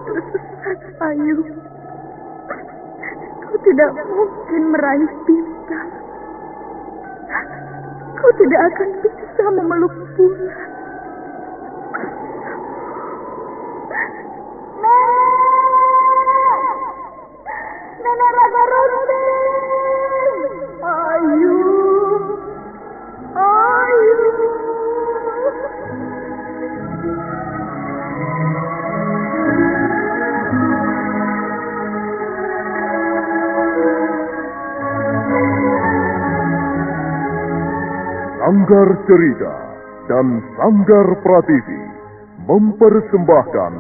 tersesat, Ayu. Kau tidak mungkin meraih bintang. Kau tidak akan bisa memeluk bulan. Nenek Raga Runting! Ayu! Ayu! Sanggar Cerita dan Sanggar Prativi mempersembahkan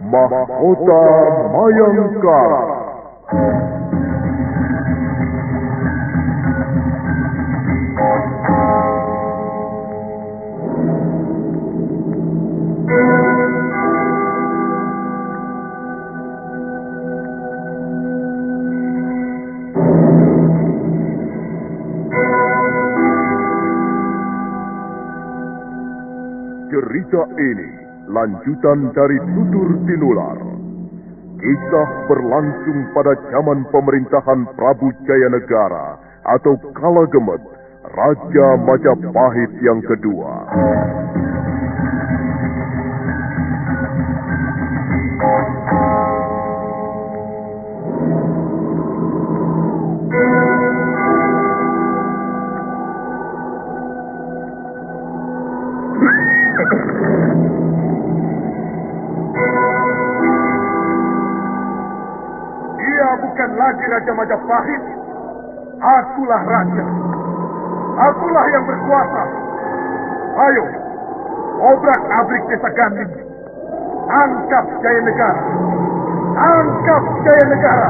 Mahkota Mayangkara. Cerita ini lanjutan dari Tutur Tinular. Kisah berlangsung pada zaman pemerintahan Prabu Jayanegara atau Kala Gemet, Raja Majapahit yang kedua. Dia bukan lagi Raja Majapahit. Akulah raja. Akulah yang berkuasa. Ayo, obrak-abrik desa Ganding. Angkap Jayanegara. Angkap Jayanegara.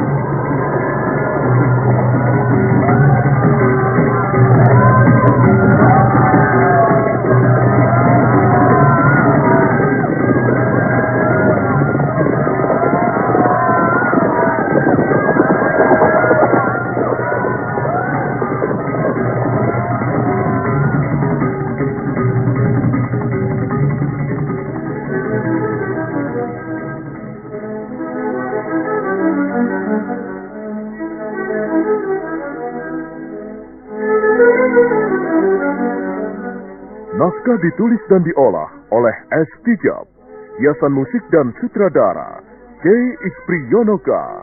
Naskah ditulis dan diolah oleh S. Tijab, hiasan musik dan sutradara C. Ispriyonoka.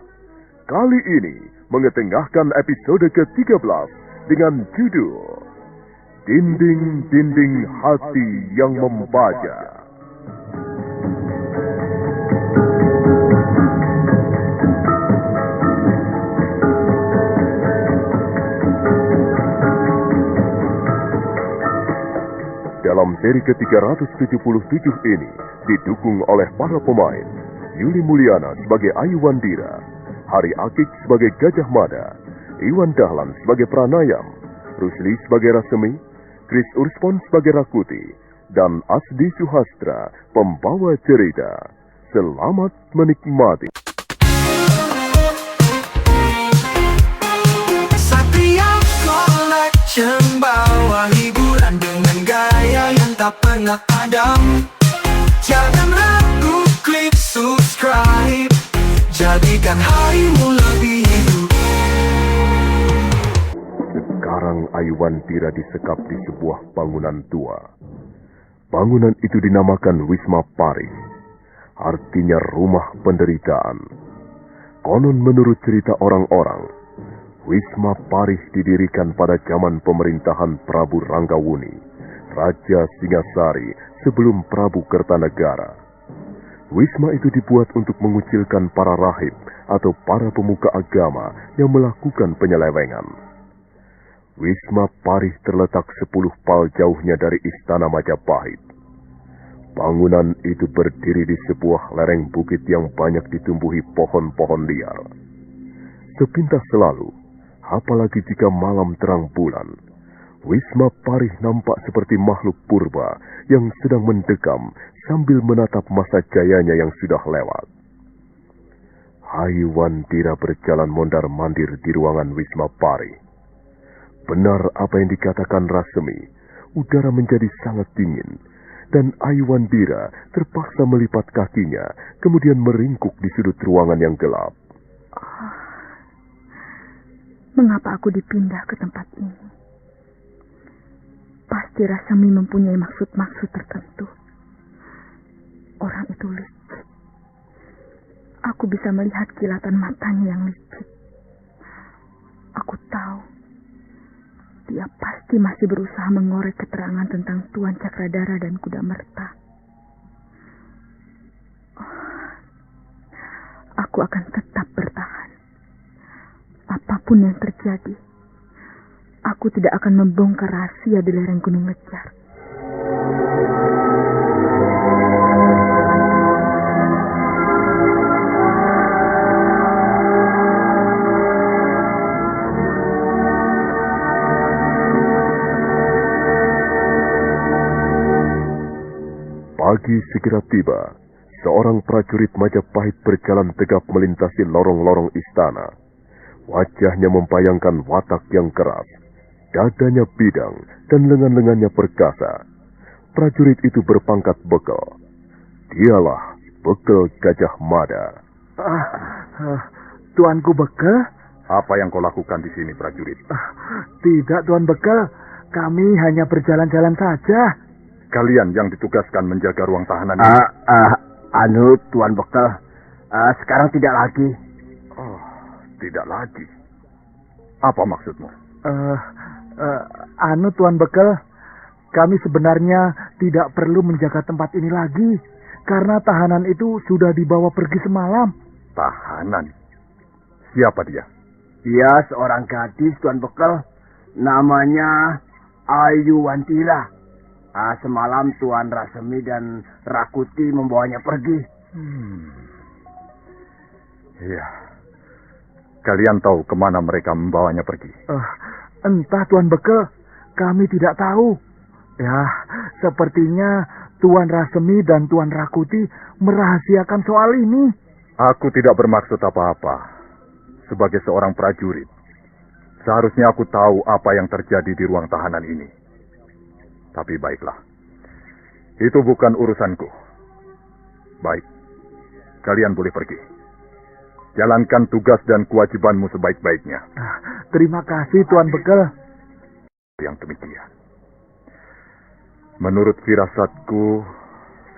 Kali ini mengetengahkan episode ke-13 dengan judul Dinding-Dinding Hati yang Membaja. Dalam seri ke-377 ini didukung oleh para pemain Yuli Mulyana sebagai Ayu Wandira, Hari Akik sebagai Gajah Mada, Iwan Dahlan sebagai Pranayam, Rusli sebagai Rasemi, Chris Urspon sebagai Rakuti, dan Asdi Suhastra pembawa cerita. Selamat menikmati. Setiap collection bawa hiburan dengan gaya yang tak pernah padam. Jangan ragu, klik subscribe. Jadikan harimu lebih hidup. Sekarang Ayu Wandira disekap di sebuah bangunan tua. Bangunan itu dinamakan Wisma Parih, artinya rumah penderitaan. Konon menurut cerita orang-orang, Wisma Parih didirikan pada zaman pemerintahan Prabu Ranggawuni, Raja Singasari sebelum Prabu Kertanegara. Wisma itu dibuat untuk mengucilkan para rahib atau para pemuka agama yang melakukan penyelewengan. Wisma Parih terletak 10 pal jauhnya dari Istana Majapahit. Bangunan itu berdiri di sebuah lereng bukit yang banyak ditumbuhi pohon-pohon liar. Sepintas selalu, apalagi jika malam terang bulan, Wisma Parih nampak seperti makhluk purba yang sedang mendekam sambil menatap masa jayanya yang sudah lewat. Ayu Wandira berjalan mondar-mandir di ruangan Wisma Parih. Benar apa yang dikatakan Rasemi, udara menjadi sangat dingin, dan Aiwandira terpaksa melipat kakinya, kemudian meringkuk di sudut ruangan yang gelap. Mengapa aku dipindah ke tempat ini? Pasti Rasemi mempunyai maksud-maksud tertentu. Orang itu licik. Aku bisa melihat kilatan matanya yang licik. Aku tahu dia pasti masih berusaha mengorek keterangan tentang Tuan Cakradara dan Kuda Merta. Aku akan tetap bertahan. Apapun yang terjadi, aku tidak akan membongkar rahasia di lereng Gunung Lejar. Pagi segera tiba. Seorang prajurit Majapahit berjalan tegap melintasi lorong-lorong istana. Wajahnya membayangkan watak yang keras. Dadanya bidang dan lengan-lengannya perkasa. Prajurit itu berpangkat Bekel. Dialah Bekel Gajah Mada. Tuanku Bekel? Apa yang kau lakukan di sini, prajurit? Tidak, Tuan Bekel. Kami hanya berjalan-jalan saja. Kalian yang ditugaskan menjaga ruang tahanan ini? Tuan Bekel. Sekarang tidak lagi. Oh, tidak lagi. Apa maksudmu? Tuan Bekel. Kami sebenarnya tidak perlu menjaga tempat ini lagi. Karena tahanan itu sudah dibawa pergi semalam. Tahanan? Siapa dia? Dia seorang gadis, Tuan Bekel. Namanya Aiwandira. Semalam Tuan Rasemi dan Rakuti membawanya pergi. Iya. Kalian tahu kemana mereka membawanya pergi? Entah, Tuan Bekel. Kami tidak tahu. Ya, sepertinya Tuan Rasemi dan Tuan Rakuti merahasiakan soal ini. Aku tidak bermaksud apa-apa. Sebagai seorang prajurit, seharusnya aku tahu apa yang terjadi di ruang tahanan ini. Tapi baiklah, itu bukan urusanku. Baik, kalian boleh pergi. Jalankan tugas dan kewajibanmu sebaik-baiknya. Terima kasih, Tuan Bekel. Yang demikian. Menurut firasatku,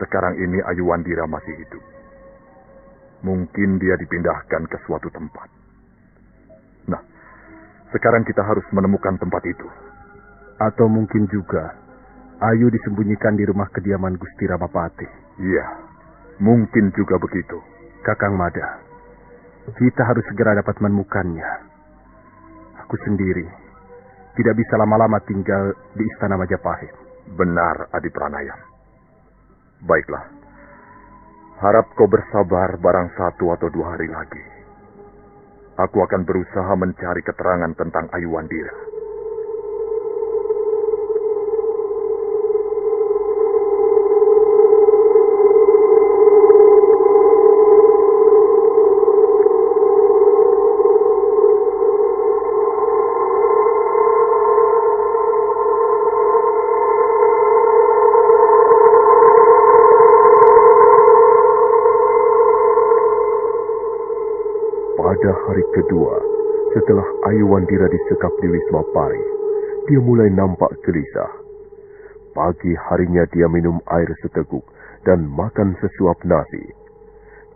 sekarang ini Aiwandira masih hidup. Mungkin dia dipindahkan ke suatu tempat. Nah, sekarang kita harus menemukan tempat itu. Atau mungkin juga Ayu disembunyikan di rumah kediaman Gusti Ramapati. Iya, mungkin juga begitu. Kakang Mada, kita harus segera dapat menemukannya. Aku sendiri tidak bisa lama-lama tinggal di Istana Majapahit. Benar, Adi Pranayam. Baiklah, harap kau bersabar barang 1 atau 2 hari lagi. Aku akan berusaha mencari keterangan tentang Aiwandira. Pada hari kedua, setelah Aiwandira disekap di Wisma Pari, dia mulai nampak gelisah. Pagi harinya dia minum air seteguk dan makan sesuap nasi.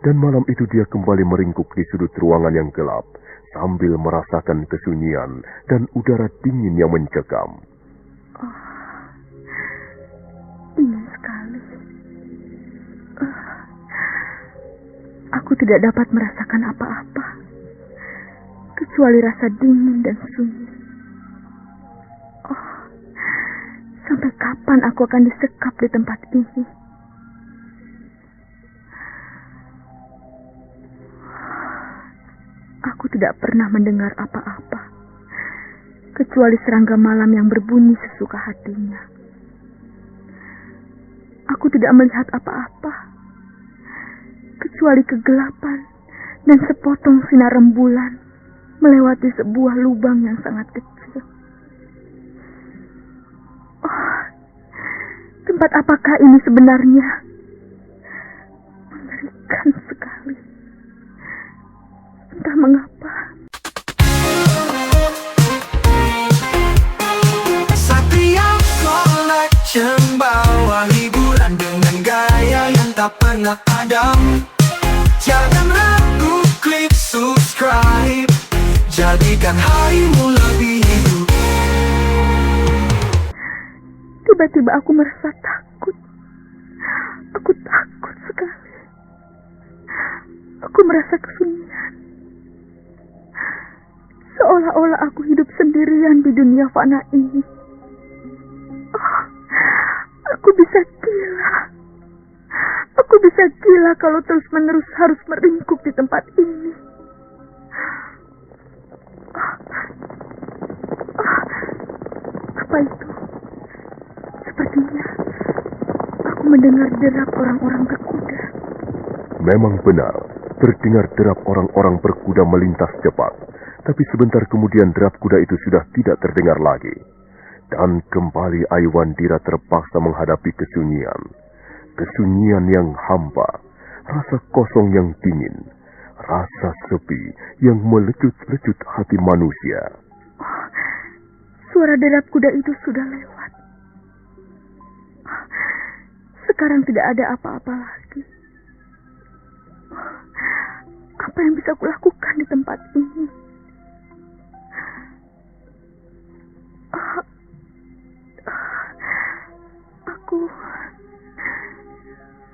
Dan malam itu dia kembali meringkuk di sudut ruangan yang gelap, sambil merasakan kesunyian dan udara dingin yang mencekam. Dingin sekali. Aku tidak dapat merasakan apa-apa, kecuali rasa dingin dan sunyi. Sampai kapan aku akan disekap di tempat ini? Aku tidak pernah mendengar apa-apa, kecuali serangga malam yang berbunyi sesuka hatinya. Aku tidak melihat apa-apa, kecuali kegelapan dan sepotong sinar rembulan melewati sebuah lubang yang sangat kecil. Tempat apakah ini sebenarnya? Mengerikan sekali. Entah mengapa. Setiap collection bawa hiburan dengan gaya yang tak pernah padam. Jangan ragu, klik subscribe. Jadikan harimu lebih hidup. Tiba-tiba aku merasa takut. Aku takut sekali. Aku merasa kesunyian. Seolah-olah aku hidup sendirian di dunia fana ini. Oh, aku bisa gila. Aku bisa gila kalau terus-menerus harus meringkuk di tempat ini. Apa itu? Sepertinya aku mendengar derap orang-orang berkuda. Memang benar, terdengar derap orang-orang berkuda melintas cepat. Tapi sebentar kemudian derap kuda itu sudah tidak terdengar lagi. Dan kembali Aiwandira terpaksa menghadapi kesunyian. Kesunyian yang hampa, rasa kosong yang dingin, rasa sepi yang melecut-lecut hati manusia. Oh, suara derap kuda itu sudah lewat. Sekarang tidak ada apa-apa lagi. Apa yang bisa kulakukan di tempat ini?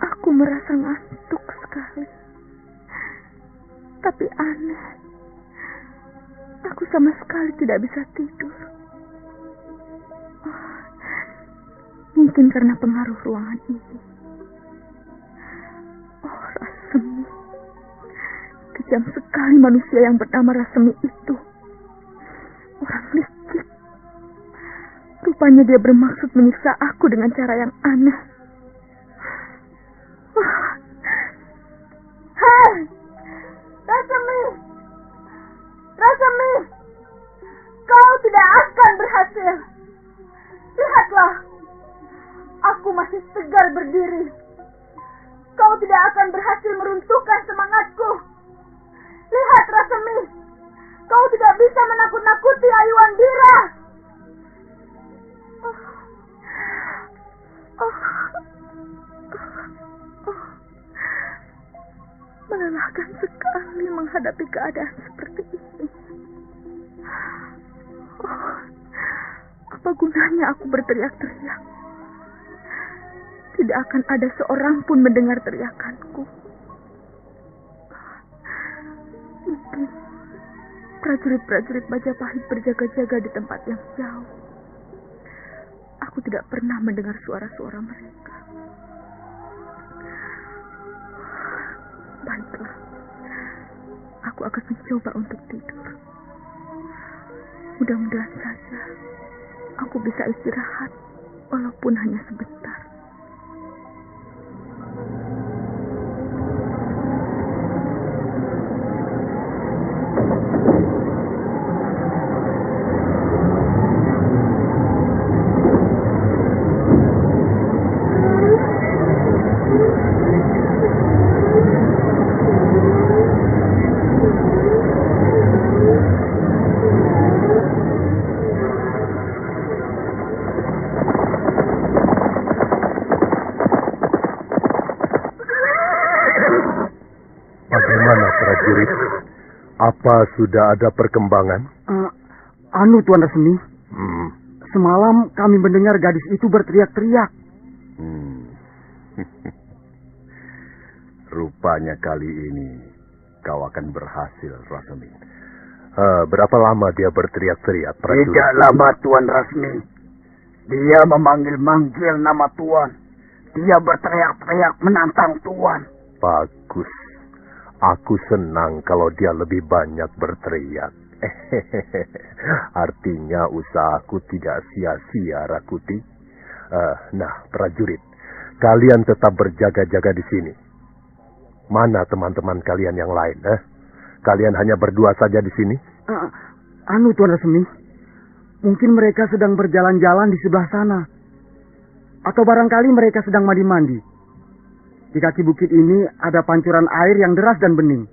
Aku merasa ngantuk sekali. Tapi aneh. Aku sama sekali tidak bisa tidur. Mungkin karena pengaruh ruangan ini. Oh, Rasemi. Kejam sekali manusia yang bernama Rasemi itu. Orang licik. Rupanya dia bermaksud menyiksa aku dengan cara yang aneh. Hei! Rasemi! Rasemi! Kau tidak akan berhasil. Lihatlah. Aku masih segar berdiri. Kau tidak akan berhasil meruntuhkan semangatku. Lihat, Rasemi. Kau tidak bisa menakut-nakuti Aiwandira. Melelahkan sekali menghadapi keadaan seperti ini. Apa gunanya aku berteriak-teriak? Tidak akan ada seorang pun mendengar teriakanku. Mungkin prajurit-prajurit Majapahit berjaga-jaga di tempat yang jauh. Aku tidak pernah mendengar suara-suara mereka. Baiklah, aku akan mencoba untuk tidur. Mudah-mudahan saja aku bisa istirahat, walaupun hanya sebentar. Apa sudah ada perkembangan? Tuan Rasemi. Semalam kami mendengar gadis itu berteriak-teriak. Rupanya kali ini kau akan berhasil, Rasemi. Berapa lama dia berteriak-teriak? Tidak lama, Tuan Rasemi. Dia memanggil-manggil nama Tuan. Dia berteriak-teriak menantang Tuan. Bagus. Aku senang kalau dia lebih banyak berteriak. Artinya usahaku tidak sia-sia, Rakuti. Nah, prajurit, kalian tetap berjaga-jaga di sini. Mana teman-teman kalian yang lain? Kalian hanya berdua saja di sini? Tuan Rasemi. Mungkin mereka sedang berjalan-jalan di sebelah sana. Atau barangkali mereka sedang mandi-mandi. Di kaki bukit ini ada pancuran air yang deras dan bening.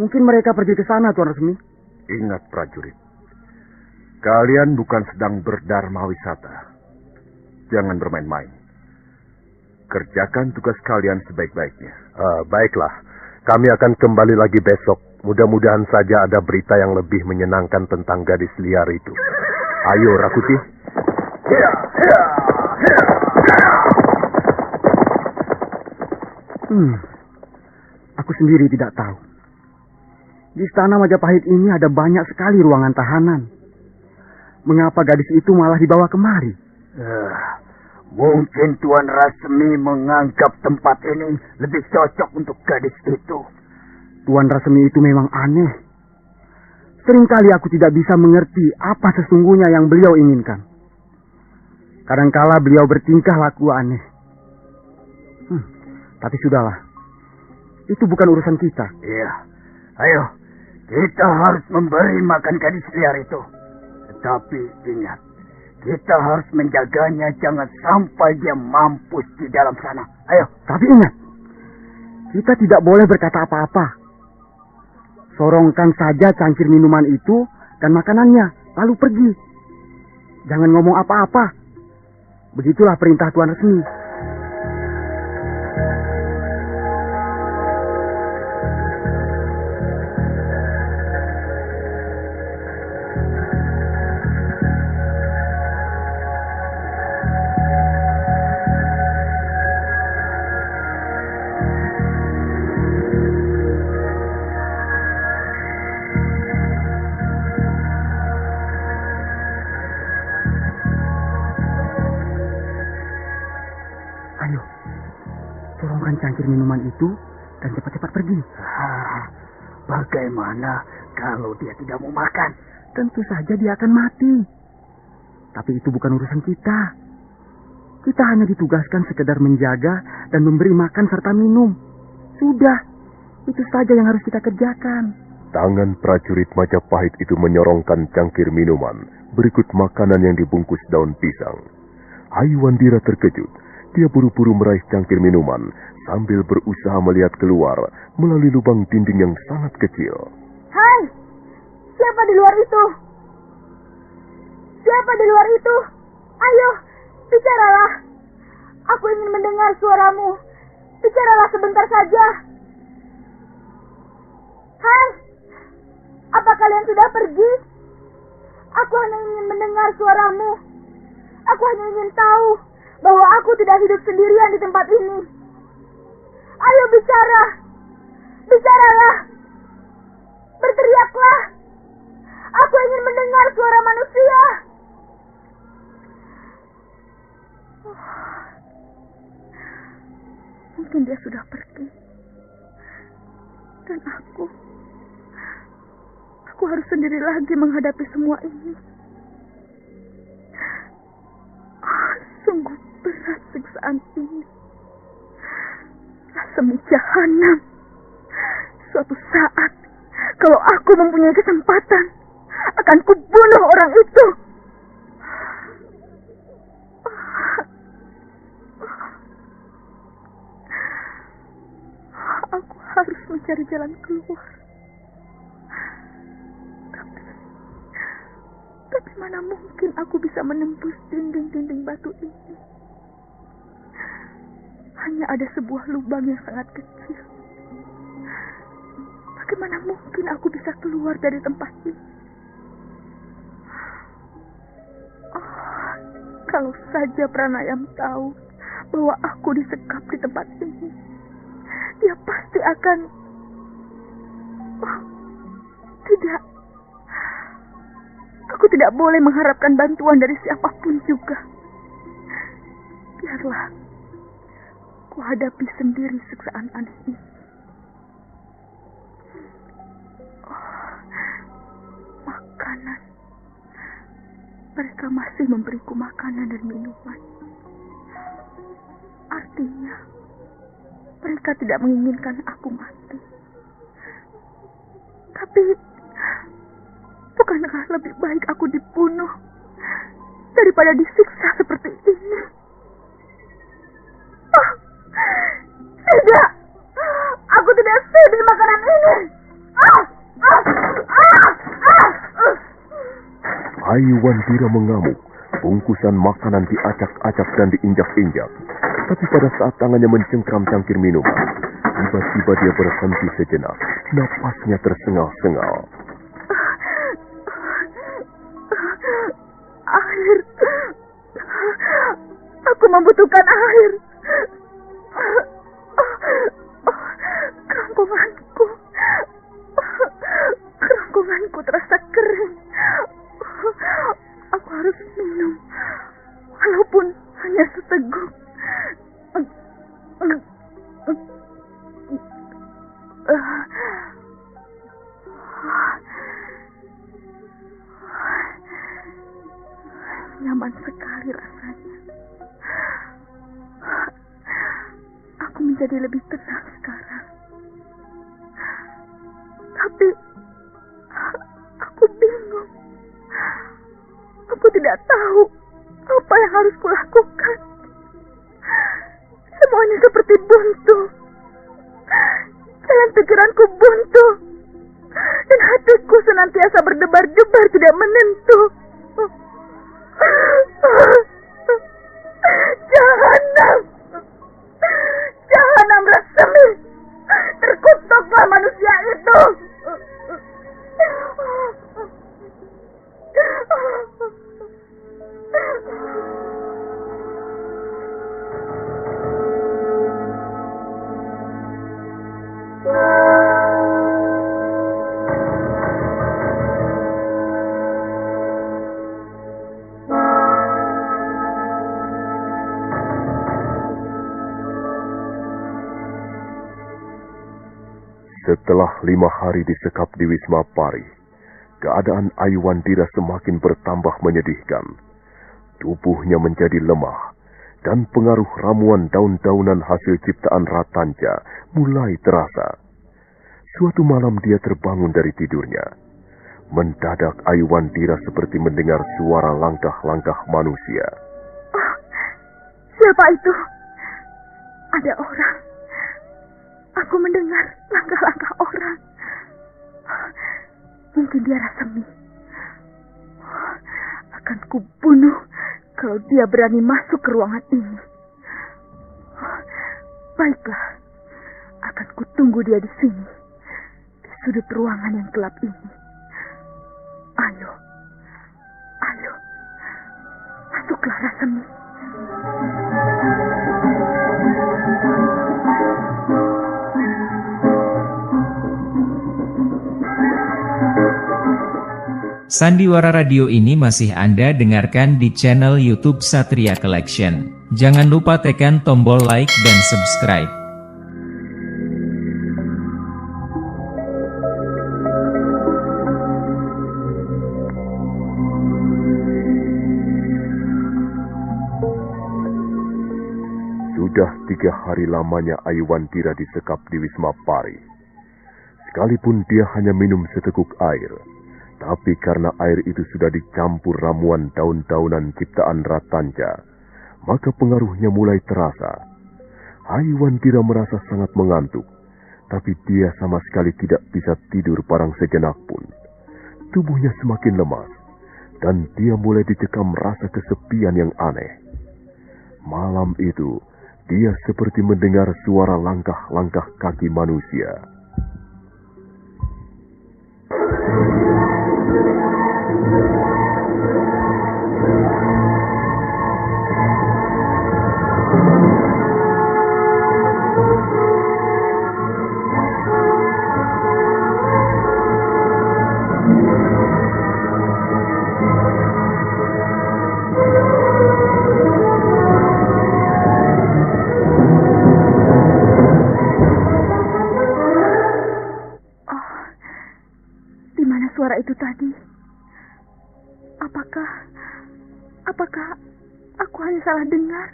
Mungkin mereka pergi ke sana, Tuan Resmi. Ingat prajurit, kalian bukan sedang berdharma wisata. Jangan bermain-main. Kerjakan tugas kalian sebaik-baiknya. Baiklah, kami akan kembali lagi besok. Mudah-mudahan saja ada berita yang lebih menyenangkan tentang gadis liar itu. Ayo, Rakuti. Aku sendiri tidak tahu. Di istana Majapahit ini ada banyak sekali ruangan tahanan. Mengapa gadis itu malah dibawa kemari? Mungkin Tuan Rasmi menganggap tempat ini lebih cocok untuk gadis itu. Tuan Rasmi itu memang aneh. Seringkali aku tidak bisa mengerti apa sesungguhnya yang beliau inginkan. Kadangkala beliau bertingkah laku aneh. Tapi sudahlah. Itu bukan urusan kita. Iya. Ayo, kita harus memberi makan gadis liar itu. Tetapi ingat, kita harus menjaganya jangan sampai dia mampus di dalam sana. Ayo. Tapi ingat, kita tidak boleh berkata apa-apa. Sorongkan saja cangkir minuman itu dan makanannya, lalu pergi. Jangan ngomong apa-apa. Begitulah perintah Tuan Resmi. Ayo, sorongkan cangkir minuman itu dan cepat-cepat pergi. Bagaimana kalau dia tidak mau makan? Tentu saja dia akan mati. Tapi itu bukan urusan kita. Kita hanya ditugaskan sekedar menjaga dan memberi makan serta minum. Sudah, itu saja yang harus kita kerjakan. Tangan prajurit Majapahit itu menyorongkan cangkir minuman berikut makanan yang dibungkus daun pisang. Ayu Wandira terkejut. Dia buru-buru meraih cangkir minuman sambil berusaha melihat keluar melalui lubang dinding yang sangat kecil. Hai, siapa di luar itu? Siapa di luar itu? Ayo, bicaralah. Aku ingin mendengar suaramu. Bicaralah sebentar saja. Hai, apa kalian sudah pergi? Aku hanya ingin mendengar suaramu. Aku hanya ingin tahu bahwa aku tidak hidup sendirian di tempat ini. Ayo bicara. Bicaralah. Berteriaklah. Aku ingin mendengar suara manusia. Mungkin dia sudah pergi. Dan aku harus sendiri lagi menghadapi semua ini. Sungguh berat siksaan ini. Rasanya jahanam. Suatu saat, kalau aku mempunyai kesempatan, akan kubunuh orang itu. Aku harus mencari jalan keluar. Tapi mana mungkin aku bisa menembus dinding-dinding batu ini. Hanya ada sebuah lubang yang sangat kecil. Bagaimana mungkin aku bisa keluar dari tempat ini? Kalau saja Pranayam tahu bahwa aku disekap di tempat ini, dia pasti akan... Tidak. Aku tidak boleh mengharapkan bantuan dari siapapun juga. Biarlah ku hadapi sendiri siksaan aneh ini. Makanan. Mereka masih memberiku makanan dan minuman. Artinya, mereka tidak menginginkan aku mati. Tapi, bukankah lebih baik aku dibunuh daripada disiksa seperti ini? Tidak. Aku tidak sudi makanan ini. Ayu Wantira mengamuk. Bungkusan makanan diacak-acak dan diinjak-injak. Tapi pada saat tangannya mencengkram cangkir minuman, tiba-tiba dia berhenti sejenak. Napasnya tersengal-sengal. Air. Aku membutuhkan air. Kerongkonganku. Kerongkonganku terasa kering. Aku harus minum. Walaupun hanya seteguk. Nyaman sekali rasanya. Aku menjadi lebih tenang sekarang. Tapi aku bingung. Aku tidak tahu apa yang harus kulakukan. Semuanya seperti buntu. Jalan pikiranku buntu. Dan hatiku senantiasa berdebar-debar tidak menentu. Jahanam. Jahanam resmi. Terkutuklah manusia itu. Setelah 5 hari disekap di Wisma Pari, keadaan Ayu Wantira semakin bertambah menyedihkan. Tubuhnya menjadi lemah, dan pengaruh ramuan daun-daunan hasil ciptaan Ratanja mulai terasa. Suatu malam dia terbangun dari tidurnya. Mendadak Ayu Wantira seperti mendengar suara langkah-langkah manusia. Oh, siapa itu? Ada orang. Aku mendengar langkah-langkah orang. Mungkin dia Rasemi. Akan kubunuh kalau dia berani masuk ke ruangan ini. Baiklah, akan kutunggu dia di sini, di sudut ruangan yang gelap ini. Ayo, ayo, masuklah Rasemi. Sandiwara Radio ini masih Anda dengarkan di channel YouTube Satria Collection. Jangan lupa tekan tombol like dan subscribe. Sudah 3 hari lamanya Ayu Wantira disekap di Wisma Pari. Sekalipun dia hanya minum seteguk air, tapi karena air itu sudah dicampur ramuan daun-daunan ciptaan Ratanja, maka pengaruhnya mulai terasa. Ayu Wantira merasa sangat mengantuk, tapi dia sama sekali tidak bisa tidur barang sejenak pun. Tubuhnya semakin lemas, dan dia mulai dicekam rasa kesepian yang aneh. Malam itu, dia seperti mendengar suara langkah-langkah kaki manusia. Suara itu tadi. Apakah aku hanya salah dengar?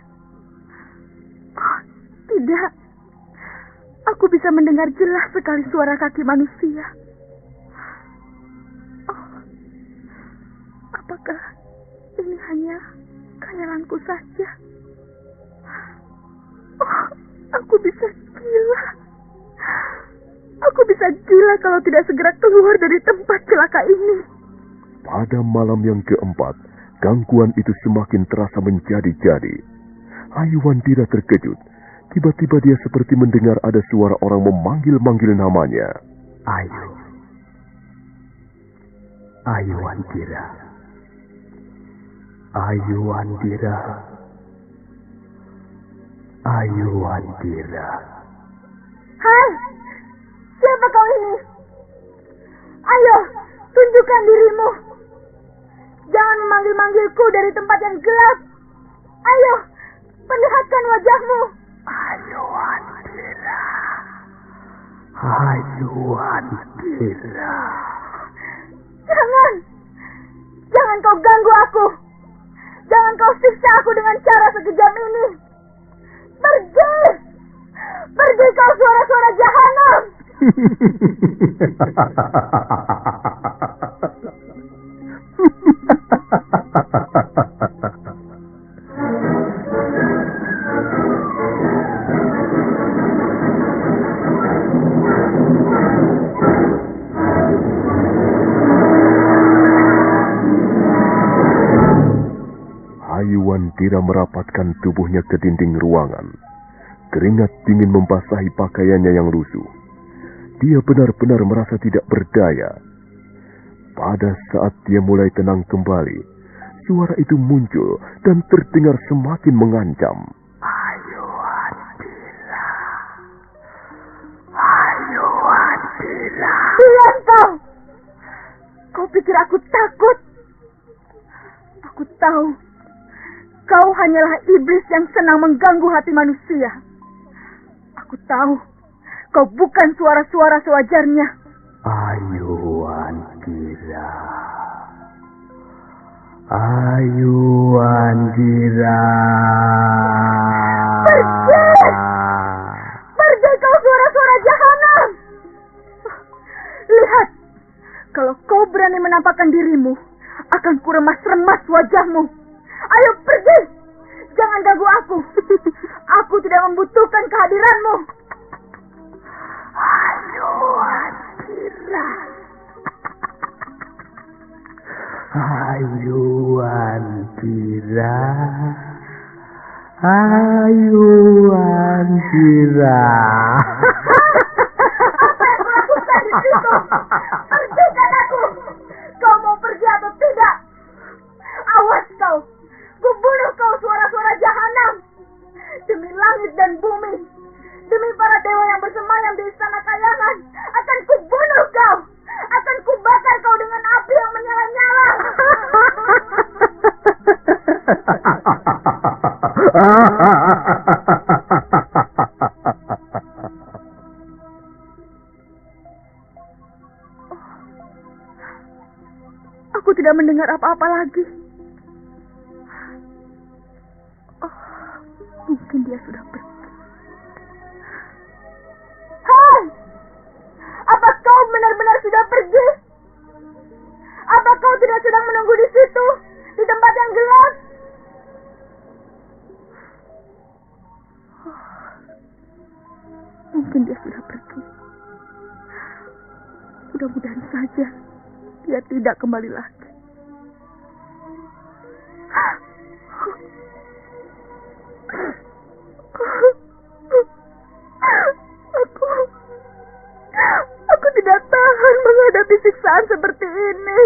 Oh, tidak. Aku bisa mendengar jelas sekali suara kaki manusia. Oh, apakah ini hanya khayalanku saja? Oh, Aku bisa gila. Aku bisa gila kalau tidak segera keluar dari tempat celaka ini. Pada malam yang keempat, gangguan itu semakin terasa menjadi-jadi. Ayuandira terkejut. Tiba-tiba dia seperti mendengar ada suara orang memanggil-manggil namanya. Ayuandira. Ayuandira. Ayuandira. Hai, siapa kau ini? Ayo, tunjukkan dirimu. Jangan memanggil-manggilku dari tempat yang gelap. Ayo, perlihatkan wajahmu. Ayuandira. Ayuandira. Jangan kau ganggu aku. Jangan kau siksa aku dengan cara sekejam ini. Pergi kau suara-suara jahanam. Ayuandira merapatkan tubuhnya ke dinding ruangan. Keringat dingin membasahi pakaiannya yang lusuh. Dia benar-benar merasa tidak berdaya. Pada saat dia mulai tenang kembali, suara itu muncul dan terdengar semakin mengancam. Ayuandira. Ayuandira. Diam kau. Kau pikir aku takut? Aku tahu. Kau hanyalah iblis yang senang mengganggu hati manusia. Aku tahu. Kau bukan suara-suara sewajarnya. Ayuandira. Ayuandira. Pergi kau suara-suara jahanam. Lihat. Kalau kau berani menampakkan dirimu, akan kuremas-remas wajahmu. Ayo pergi. Jangan ganggu aku. Aku tidak membutuhkan kehadiranmu. Ayuandira. Ayuandira. Ayuandira. Apa yang kau lakukan di situ? Pergikan aku. Kau mau pergi atau tidak? Awas kau. Kubunuh kau suara-suara jahanam. Demi langit dan bumi. Demi para dewa yang bersemayam di istana kayangan. Akan kubunuh kau. Akan kubakar kau dengan api yang menyala-nyala. Aku tidak mendengar apa-apa lagi. Mungkin dia sudah pergi. Hai! Apa kau benar-benar sudah pergi? Apa kau tidak sedang menunggu di situ? Di tempat yang gelap? Mungkin dia sudah pergi. Mudah-mudahan saja dia tidak kembali lagi. Aku tidak tahan menghadapi siksaan seperti ini.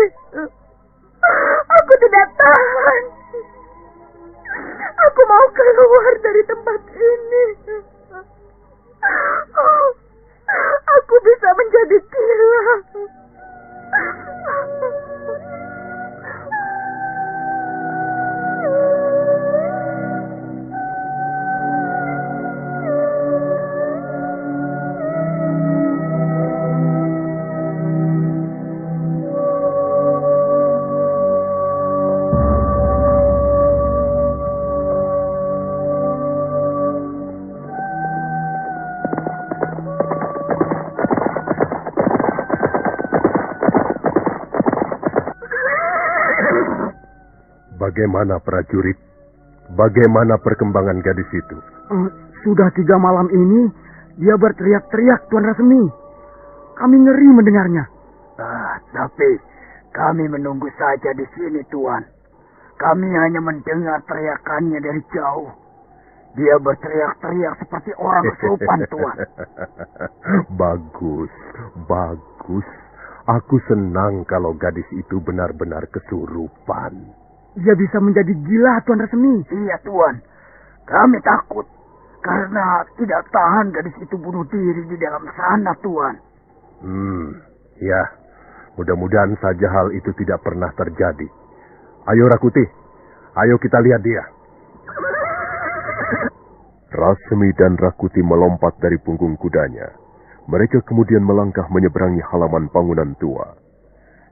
Aku tidak tahan. Aku mau keluar dari tempat ini. Aku bisa menjadi gila. Bagaimana prajurit? Bagaimana perkembangan gadis itu? Sudah 3 malam ini dia berteriak-teriak, Tuan Rasmi. Kami ngeri mendengarnya. Tapi kami menunggu saja di sini, Tuan. Kami hanya mendengar teriakannya dari jauh. Dia berteriak-teriak seperti orang kesurupan, Tuan. Bagus, bagus. Aku senang kalau gadis itu benar-benar kesurupan. Dia bisa menjadi gila, Tuan Rasmi. Iya, Tuan. Kami takut karena tidak tahan gadis itu bunuh diri di dalam sana, Tuan. Ya. Mudah-mudahan saja hal itu tidak pernah terjadi. Ayo Rakuti, ayo kita lihat dia. Rasmi dan Rakuti melompat dari punggung kudanya. Mereka kemudian melangkah menyeberangi halaman bangunan tua.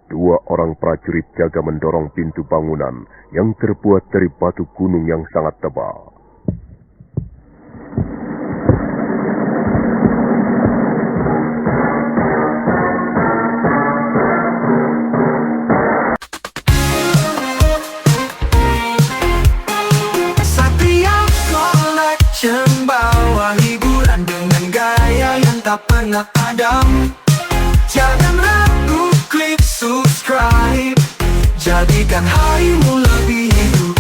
2 orang prajurit jaga mendorong pintu bangunan yang terbuat dari batu gunung yang sangat tebal. Bawa hiburan dengan gaya yang tak pernah padam. Jangan ragu, klik subscribe. Jadikan harimu lebih hidup.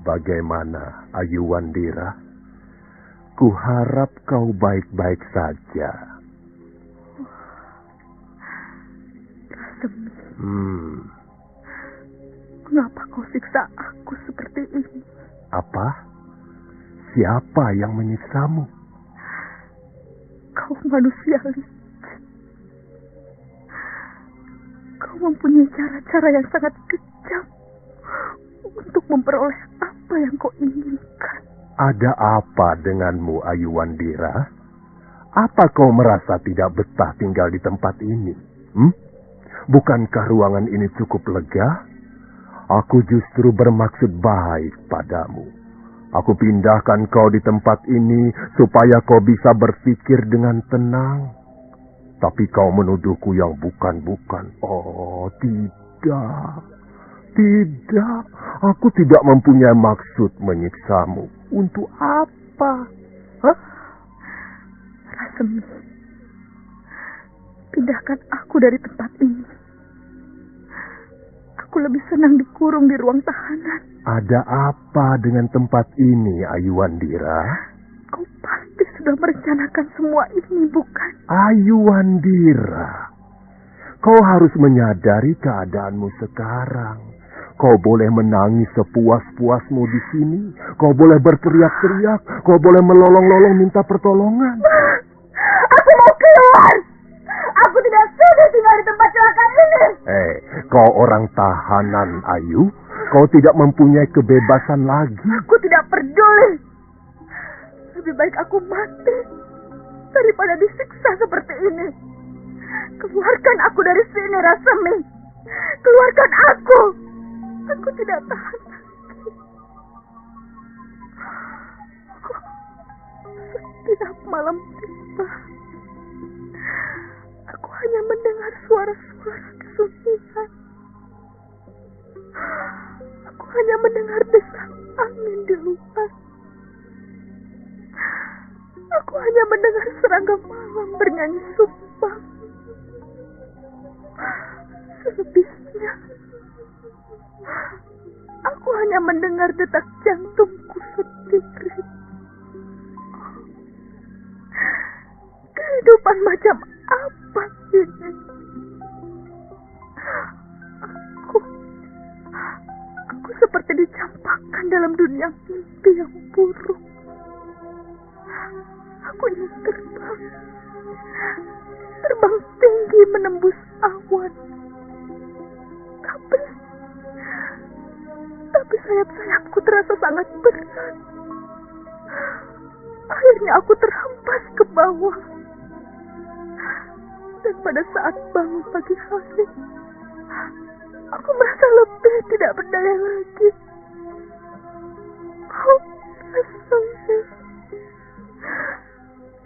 Bagaimana, Ayu Wandira? Kuharap kau baik-baik saja. Rasmi. Mengapa kau siksa aku seperti ini? Apa? Siapa yang menyiksamu? Kau manusia licik. Kau mempunyai cara-cara yang sangat kejam untuk memperoleh apa yang kau inginkan. Ada apa denganmu, Ayu Wandira? Apa kau merasa tidak betah tinggal di tempat ini? Bukankah ruangan ini cukup lega? Aku justru bermaksud baik padamu. Aku pindahkan kau di tempat ini supaya kau bisa berpikir dengan tenang. Tapi kau menuduhku yang bukan-bukan. Oh, tidak. Tidak. Aku tidak mempunyai maksud menyiksamu. Untuk apa? Rasmi, pindahkan aku dari tempat ini. Aku lebih senang dikurung di ruang tahanan. Ada apa dengan tempat ini, Ayu Wandira? Kau pasti sudah merencanakan semua ini, bukan? Ayu Wandira, kau harus menyadari keadaanmu sekarang. Kau boleh menangis sepuas-puasmu di sini. Kau boleh berteriak-teriak. Kau boleh melolong-lolong minta pertolongan. Aku mau keluar. Aku tidak sudi tinggal di tempat celaka ini. Kau orang tahanan, Ayu. Kau tidak mempunyai kebebasan lagi. Aku tidak peduli. Lebih baik aku mati daripada disiksa seperti ini. Keluarkan aku dari sini, Rasmi. Keluarkan aku. Aku tidak tahan lagi. Setiap malam tiba, aku hanya mendengar suara-suara kesunyian. Aku hanya mendengar desak angin di luar. Aku hanya mendengar serangga malam bernyanyi sumpah. Selebihnya, aku hanya mendengar detak jantungku sendiri. Kehidupan macam apa ini? Aku seperti dicampakkan dalam dunia mimpi yang buruk. Aku ingin terbang tinggi menembus awan. Tapi sayap-sayapku terasa sangat berat. Akhirnya aku terhempas ke bawah. Dan pada saat bangun pagi hari, aku merasa lebih tidak berdaya lagi. Oh, Rasmi,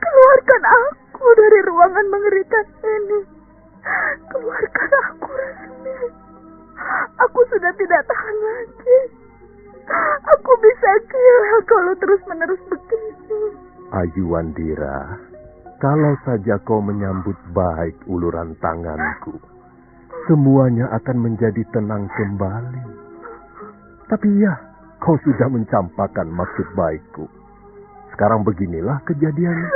keluarkan aku dari ruangan mengerikan ini. Keluarkan aku, Rasmi. Aku sudah tidak tahan lagi. Aku bisa gila kalau terus-menerus begini. Ayuandira, kalau saja kau menyambut baik uluran tanganku, semuanya akan menjadi tenang kembali. Tapi ya, kau sudah mencampakkan maksud baikku. Sekarang beginilah kejadiannya.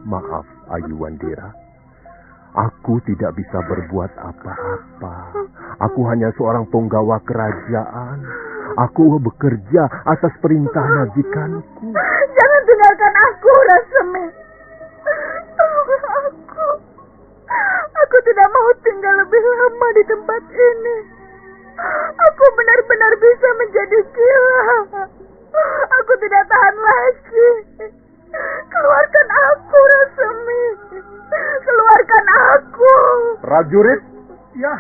Maaf, Ayuandira. Aku tidak bisa berbuat apa-apa. Aku hanya seorang penggawa kerajaan. Aku bekerja atas perintah majikanku. Jangan tinggalkan aku, Rasemi. Tolonglah aku. Aku tidak mau tinggal lebih lama di tempat ini. Aku benar-benar bisa menjadi gila. Aku tidak tahan lagi. Keluarkan aku, Rasemi. Keluarkan aku. Prajurit, Ya,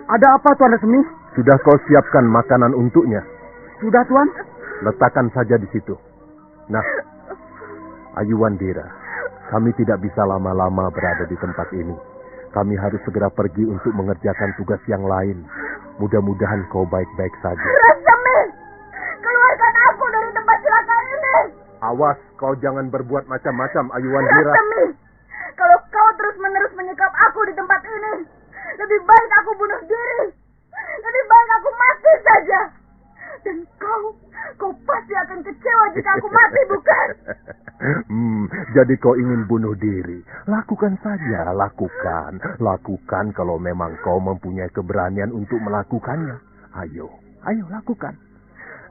ada apa Tuan Resmi? sudah kau siapkan makanan untuknya? Sudah Tuan. Letakkan saja di situ. Nah, Ayuandira, kami tidak bisa lama-lama berada di tempat ini. Kami harus segera pergi untuk mengerjakan tugas yang lain. Mudah-mudahan kau baik-baik saja. Rasemi, keluarkan aku dari tempat celaka ini. Awas, kau jangan berbuat macam-macam, Ayuandira. Rasemi, kalau kau terus-menerus menyikap aku di tempat ini, lebih baik aku bunuh diri. Lebih baik aku mati saja. Dan kau pasti akan kecewa jika aku mati, bukan? Jadi kau ingin bunuh diri? Lakukan saja, lakukan. Lakukan kalau memang kau mempunyai keberanian untuk melakukannya. Ayo, lakukan.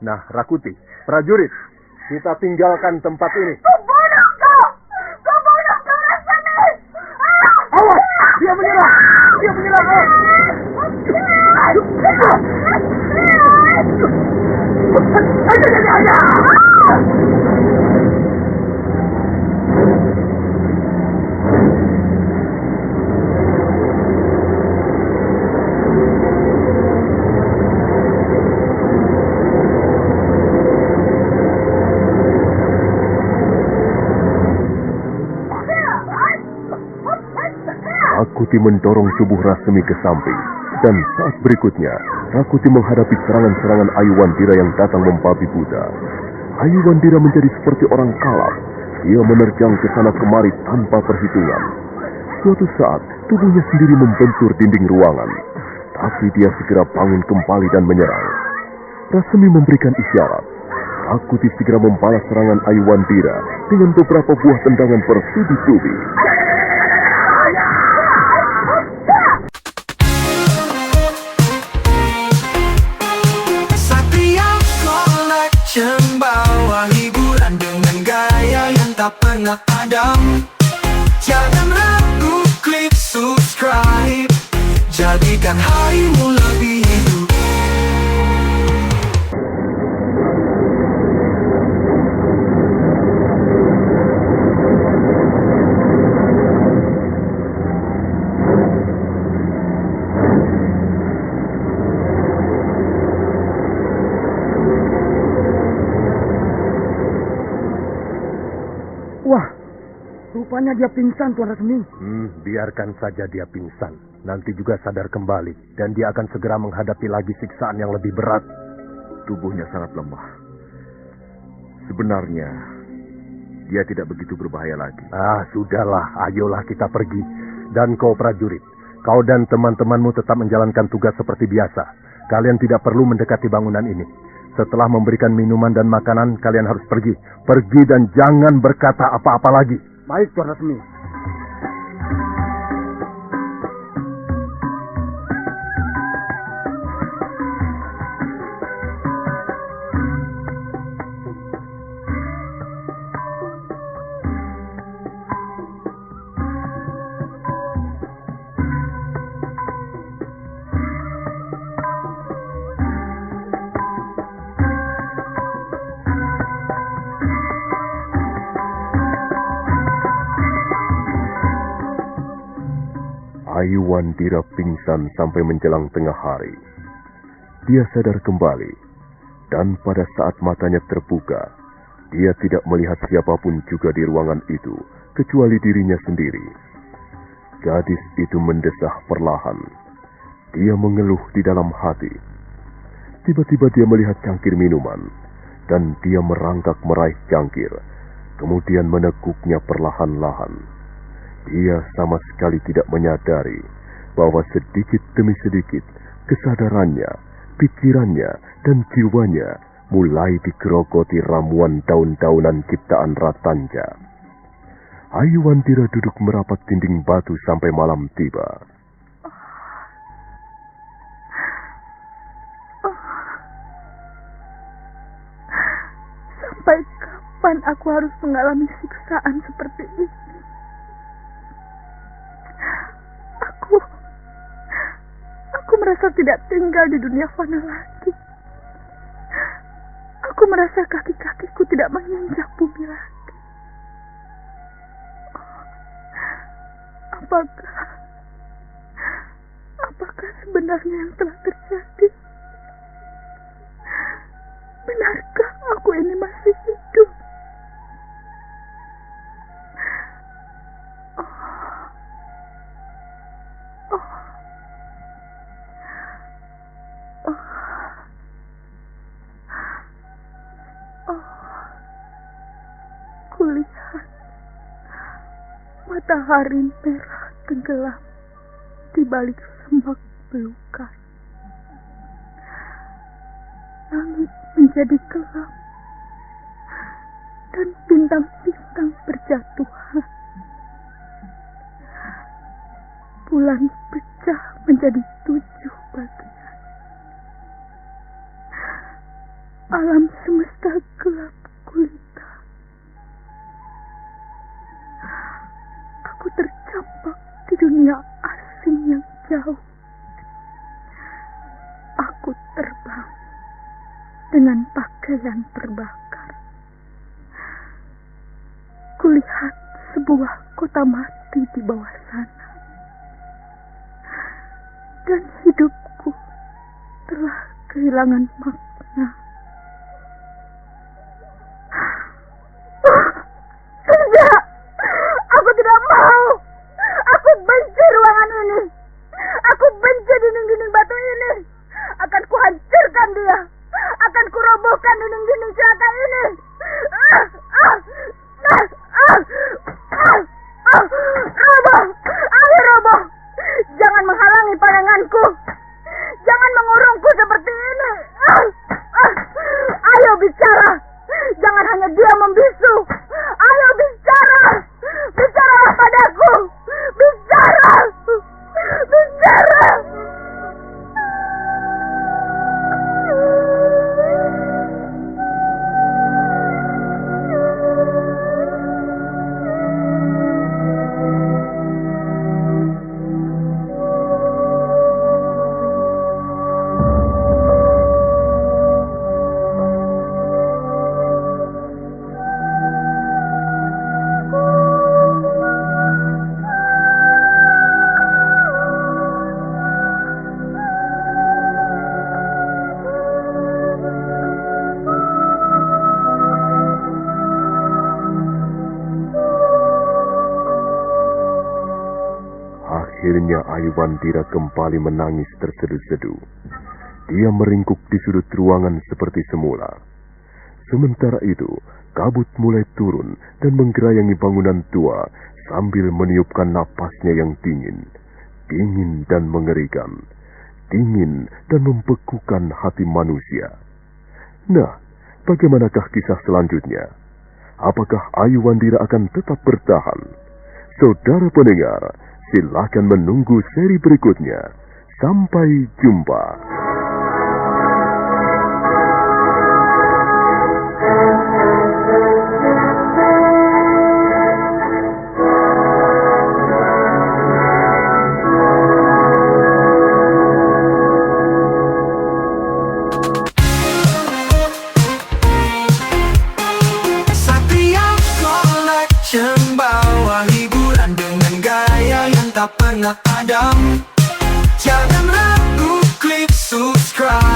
Nah, Rakuti, prajurit, kita tinggalkan tempat ini. Kubunuh kau! Kubunuh kau, Rasemi! Awas, dia menyerang. Dia menyerang. Rakuti mendorong tubuh Rasemi ke samping. Dan saat berikutnya, Rakuti menghadapi serangan-serangan Ayuandira yang datang membabi buta. Ayuandira menjadi seperti orang kalap. Dia menerjang ke sana kemari tanpa perhitungan. Suatu saat, tubuhnya sendiri membentur dinding ruangan. Tapi dia segera bangun kembali dan menyerang. Rasemi memberikan isyarat. Rakuti segera membalas serangan Ayuandira dengan beberapa buah tendangan bertubi-tubi. Bawa hiburan dengan gaya yang tak pernah padam. Jangan ragu, klik subscribe. Jadikan harimu lebih hidup. Wah, rupanya dia pingsan Tuan Resmi. Biarkan saja dia pingsan. Nanti juga sadar kembali. Dan dia akan segera menghadapi lagi siksaan yang lebih berat. Tubuhnya sangat lemah. Sebenarnya, dia tidak begitu berbahaya lagi. Sudahlah. Ayolah kita pergi. Dan kau prajurit, kau dan teman-temanmu tetap menjalankan tugas seperti biasa. Kalian tidak perlu mendekati bangunan ini. Setelah memberikan minuman dan makanan, kalian harus pergi. Pergi dan jangan berkata apa-apa lagi. Baik Tuan Resmi. Ayuandira pingsan sampai menjelang tengah hari. Dia sadar kembali, dan pada saat matanya terbuka, dia tidak melihat siapapun juga di ruangan itu, kecuali dirinya sendiri. Gadis itu mendesah perlahan. Dia mengeluh di dalam hati. Tiba-tiba dia melihat cangkir minuman, dan dia merangkak meraih cangkir, kemudian meneguknya perlahan-lahan. Dia sama sekali tidak menyadari bahwa sedikit demi sedikit kesadarannya, pikirannya, dan jiwanya mulai digerogoti ramuan daun-daunan ciptaan Ratanja. Ayuwandira duduk merapat dinding batu sampai malam tiba. Sampai kapan aku harus mengalami siksaan seperti ini? Aku merasa tidak tinggal di dunia fana lagi. Aku merasa kaki-kakiku tidak menginjak bumi lagi. Apakah sebenarnya yang telah terjadi? Benarkah aku ini masih hidup? Kulihat matahari merah tenggelam di balik semak belukar. Langit menjadi gelap dan bintang-bintang berjatuhan. Bulan pecah menjadi 7 bagian. Alam semesta gelap gulita. Aku terjebak di dunia asing yang jauh. Aku terbang dengan pakaian terbakar. Kulihat sebuah kota mati di bawah sana. Dan hidupku telah kehilangan makna. Tidak! Aku tidak mau! Aku benci ruangan ini! Aku benci dinding-dinding batu ini! Akan kuhancurkan dia! Akan kurobohkan dinding-dinding celaka ini! Roboh! Ayo roboh! Jangan menghalangi pandanganku! Jangan mengurungku seperti ini! Ayo bicara! Jangan hanya diam membisu! Ayo bicara! Bicaralah padaku! Bicara! Bicara! Akhirnya Ayuwandira kembali menangis terseduh-seduh. Dia meringkuk di sudut ruangan seperti semula. Sementara itu, kabut mulai turun dan menggerayangi bangunan tua sambil meniupkan napasnya yang dingin. Dingin dan mengerikan. Dingin dan membekukan hati manusia. Nah, bagaimanakah kisah selanjutnya? Apakah Ayuwandira akan tetap bertahan? Saudara pendengar, silakan menunggu seri berikutnya. Sampai jumpa. Satria Collection bawa hiburan dengan gaya yang tak pernah padam. Jangan ragu, klik subscribe.